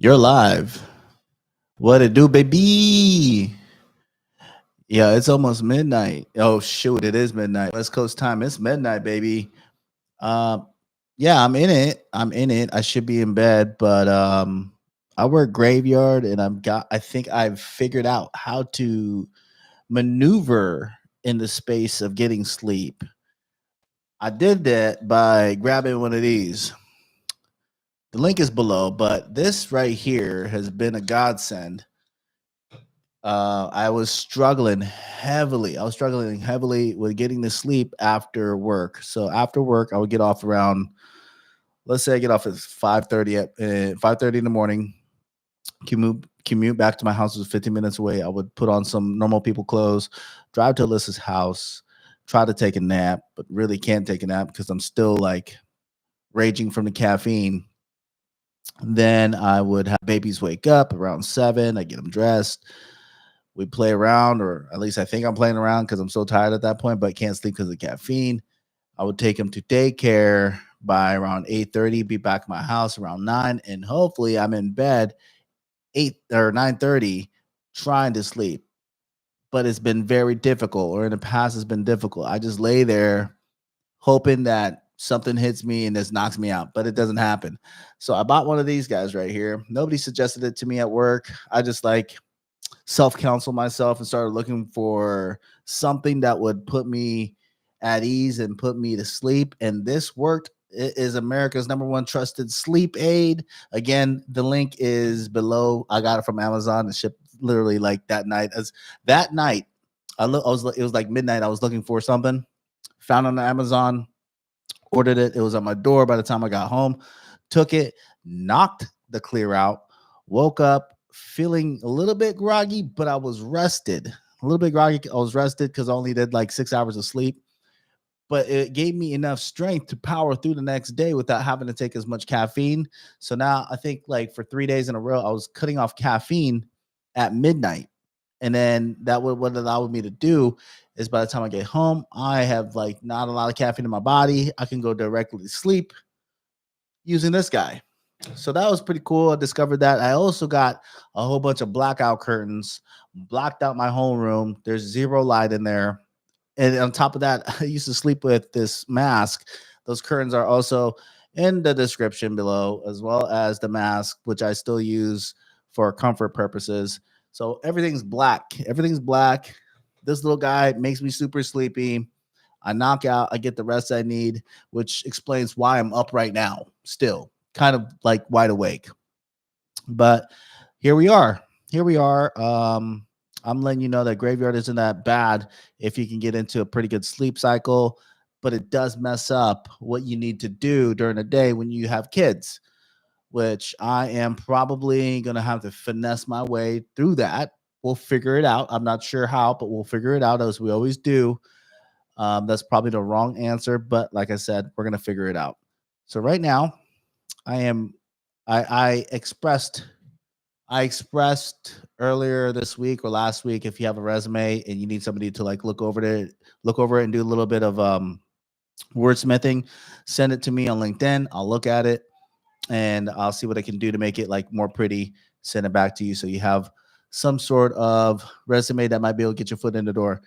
You're live. What it do, baby? Yeah, it's almost midnight. Oh shoot, it is midnight. West Coast time. It's midnight, baby. Um, yeah, I'm in it. I'm in it. I should be in bed, but I work graveyard, and I think I've figured out how to maneuver in the space of getting sleep. I did that by grabbing one of these. The link is below, but this right here has been a godsend. I was struggling heavily. I was struggling heavily with getting to sleep after work. So after work, I would get off around, let's say I get off at 5:30 at 5:30 in the morning. Commute back to my house was 15 minutes away. I would put on some normal people clothes, drive to Alyssa's house, try to take a nap, but really can't take a nap because I'm still like raging from the caffeine. Then I would have babies wake up around 7. I get them dressed. We play around, or at least I think I'm playing around because I'm so tired at that point, but can't sleep because of caffeine. I would take him to daycare by around 8:30, be back at my house around 9, and hopefully I'm in bed 8 or 9:30 trying to sleep. But it's been very difficult, or in the past it's been difficult. I just lay there hoping that something hits me and this knocks me out, but it doesn't happen. So I bought one of these guys right here. Nobody suggested it to me at work. I just like self-counsel myself and started looking for something that would put me at ease and put me to sleep. And this worked. It is America's number one trusted sleep aid. Again, the link is below. I got it from Amazon. It shipped literally like that night. As that night, it was like midnight. I was looking for something, found it on Amazon, ordered it. It was at my door by the time I got home. Took it, knocked the clear out, woke up feeling a little bit groggy, but I was rested. A little bit groggy. I was rested because I only did like 6 hours of sleep, but it gave me enough strength to power through the next day without having to take as much caffeine. So now I think like for 3 days in a row, I was cutting off caffeine at midnight. And then that would what it allowed me to do is by the time I get home, I have like not a lot of caffeine in my body. I can go directly to sleep using this guy. So that was pretty cool. I discovered that. I also got a whole bunch of blackout curtains, blocked out my whole room. There's zero light in there. And on top of that, I used to sleep with this mask. Those curtains are also in the description below, as well as the mask, which I still use for comfort purposes. So everything's black. Everything's black. This little guy makes me super sleepy. I knock out, I get the rest I need, which explains why I'm up right now, still kind of like wide awake. But here we are. Here we are. I'm letting you know that graveyard isn't that bad if you can get into a pretty good sleep cycle, but it does mess up what you need to do during the day when you have kids, which I am probably going to have to finesse my way through that. We'll figure it out. I'm not sure how, but we'll figure it out as we always do. That's probably the wrong answer, but like I said, we're going to figure it out. So right now, I am I expressed earlier this week or last week, if you have a resume and you need somebody to like look over it and do a little bit of wordsmithing, send it to me on LinkedIn. I'll look at it and I'll see what I can do to make it like more pretty, send it back to you so you have some sort of resume that might be able to get your foot in the door.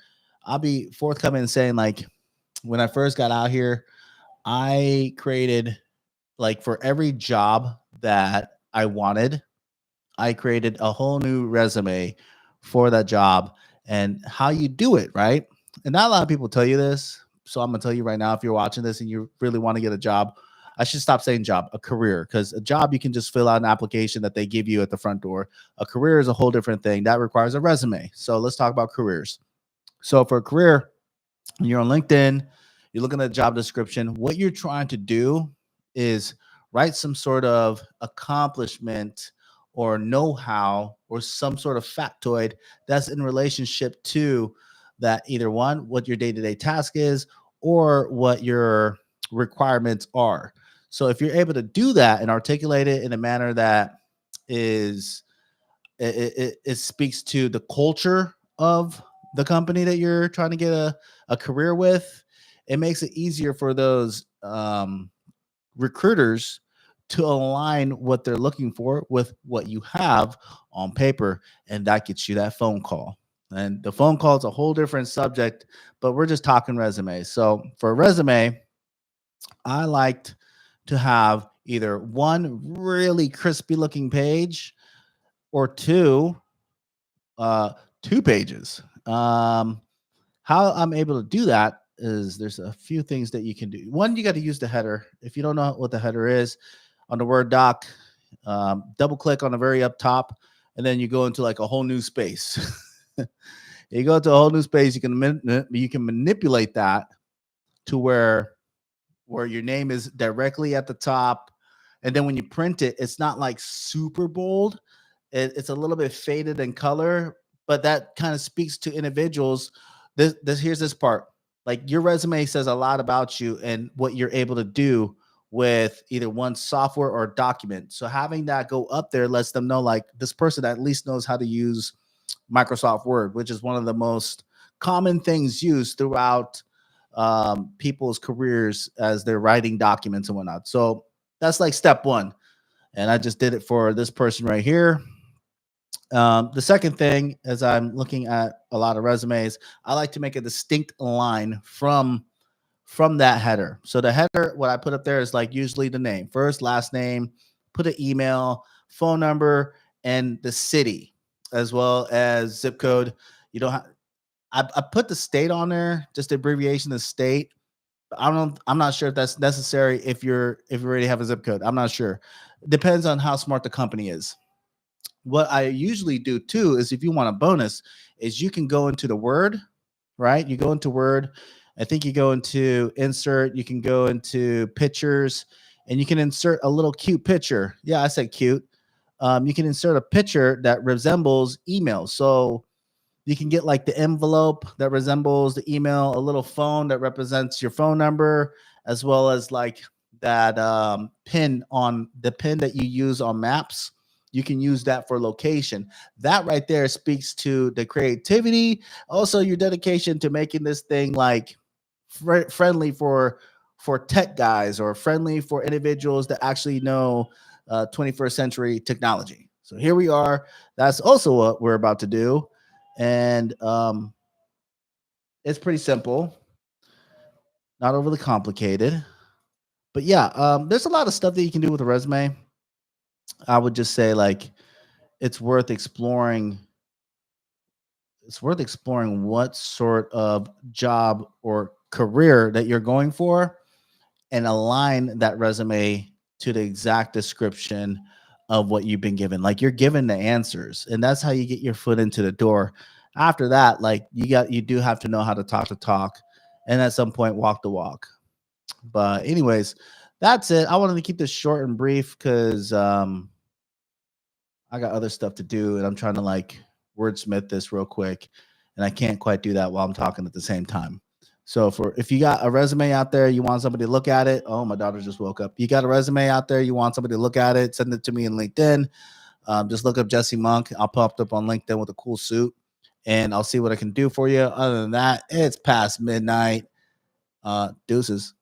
I'll be forthcoming and saying, like, when I first got out here, I created, like, for every job that I wanted, I created a whole new resume for that job and how you do it, right? And not a lot of people tell you this. So I'm going to tell you right now, if you're watching this and you really want to get a job, I should stop saying job, a career, because a job, you can just fill out an application that they give you at the front door. A career is a whole different thing that requires a resume. So let's talk about careers. So for a career, you're on LinkedIn, you're looking at the job description. What you're trying to do is write some sort of accomplishment or know-how or some sort of factoid that's in relationship to that, either one, what your day-to-day task is, or what your requirements are. So if you're able to do that and articulate it in a manner that is it speaks to the culture of the company that you're trying to get a career with, it makes it easier for those recruiters to align what they're looking for with what you have on paper, and that gets you that phone call. And the phone call is a whole different subject, but we're just talking resumes. So for a resume, I liked to have either one really crispy looking page or two pages. How I'm able to do that is there's a few things that you can do. One, you got to use the header. If you don't know what the header is on the Word doc, double click on the very up top, and then you go into like a whole new space. You go to a whole new space. You can manipulate that to where your name is directly at the top, and then when you print it, it's not like super bold. It's a little bit faded in color, but that kind of speaks to individuals. Here's this part. Like your resume says a lot about you and what you're able to do with either one software or document. So having that go up there lets them know like this person at least knows how to use Microsoft Word, which is one of the most common things used throughout people's careers as they're writing documents and whatnot. So that's like step one. And I just did it for this person right here. The second thing, as I'm looking at a lot of resumes, I like to make a distinct line from that header. So the header, what I put up there is like usually the name, first, last name, put an email, phone number, and the city, as well as zip code. You don't have, I put the state on there, just the abbreviation of state. I'm not sure if that's necessary if you already have a zip code. I'm not sure. Depends on how smart the company is. What I usually do too is if you want a bonus is you can go into the Word, right? You go into Word. I think you go into insert, you can go into pictures, and you can insert a little cute picture. Yeah, I said cute. You can insert a picture that resembles email. So you can get like the envelope that resembles the email, a little phone that represents your phone number, as well as like that pin that you use on maps. You can use that for location. That right there speaks to the creativity, also your dedication to making this thing like friendly for tech guys or friendly for individuals that actually know 21st century technology. So here we are. That's also what we're about to do. And it's pretty simple, not overly complicated. But yeah, there's a lot of stuff that you can do with a resume. I would just say like it's worth exploring. It's worth exploring what sort of job or career that you're going for and align that resume to the exact description of what you've been given. Like you're given the answers, and that's how you get your foot into the door. After that, like you do have to know how to talk the talk, and at some point walk the walk. But anyways, that's it. I wanted to keep this short and brief because I got other stuff to do, and I'm trying to like wordsmith this real quick, and I can't quite do that while I'm talking at the same time. So if you got a resume out there, you want somebody to look at it. Oh, my daughter just woke up. You got a resume out there, you want somebody to look at it, send it to me in LinkedIn. Just look up Jesse Monk. I'll pop up on LinkedIn with a cool suit, and I'll see what I can do for you. Other than that, it's past midnight. Deuces.